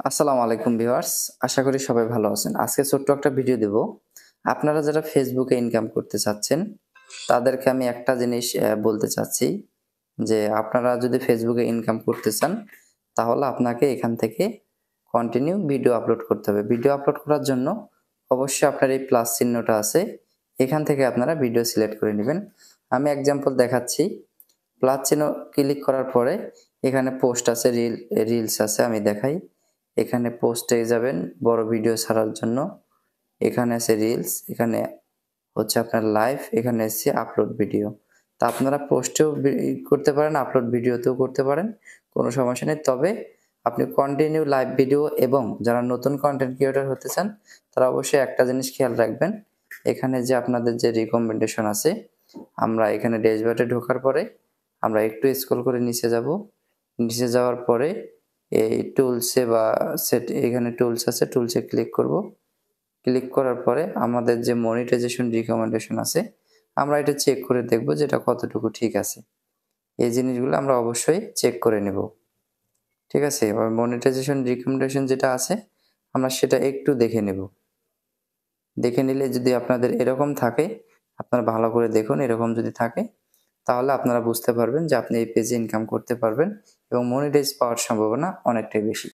আসসালামু আলাইকুম ভিউয়ার্স। আশা করি সবাই ভালো আছেন। আজকে ছোট্ট একটা ভিডিও দেব। আপনারা যারা ফেসবুকে ইনকাম করতে চাচ্ছেন, তাদেরকে আমি একটা জিনিস বলতে চাচ্ছি যে, আপনারা যদি ফেসবুকে ইনকাম করতে চান, তাহলে আপনাকে এখান থেকে কন্টিনিউ ভিডিও আপলোড করতে হবে। ভিডিও আপলোড করার জন্য অবশ্যই আপনার এই প্লাস চিহ্নটা আছে। এখান থেকে আপনারা ভিডিও সিলেক্ট করে নিবেন। আমি এক্সাম্পল দেখাচ্ছি। প্লাস চিহ্ন ক্লিক করার পরে এখানে পোস্ট আছে, রিলস আছে, আমি দেখাই। এখানে পোস্টে যাবেন বড় ভিডিও ছাড়ার জন্য। এখানে আছে রিলস, এখানে হচ্ছে আপনার লাইভ, এখানে এসছে আপলোড ভিডিও। তা আপনারা পোস্টেও করতে পারেন, আপলোড ভিডিওতেও করতে পারেন, কোনো সমস্যা নেই। তবে আপনি কন্টিনিউ লাইভ ভিডিও এবং যারা নতুন কন্টেন্ট ক্রিয়েটর হতে চান, তারা অবশ্যই একটা জিনিস খেয়াল রাখবেন। এখানে যে আপনাদের যে রিকমেন্ডেশন আছে, আমরা এখানে ড্যাশবোর্ডে ঢোকার পরে আমরা একটু স্ক্রল করে নিচে যাব। নিচে যাওয়ার পরে এই টুলসে বা এখানে টুলস আছে, টুলসে ক্লিক করব। ক্লিক করার পরে আমাদের যে মনিটাইজেশন রিকমেন্ডেশন আছে, আমরা এটা চেক করে দেখব যে এটা কতটুকু ঠিক আছে। এই জিনিসগুলো আমরা অবশ্যই চেক করে নেব। ঠিক আছে? এবার মনিটাইজেশন রিকমেন্ডেশন যেটা আছে, আমরা সেটা একটু দেখে নেব। দেখে নিলে যদি আপনাদের এরকম থাকে, আপনারা ভালো করে দেখুন, এরকম যদি থাকে, তাহলে আপনারা বুঝতে পারবেন যে আপনি এই পেজে ইনকাম করতে পারবেন এবং মনিটাইজ পাওয়ার সম্ভাবনা অনেকটাই বেশি।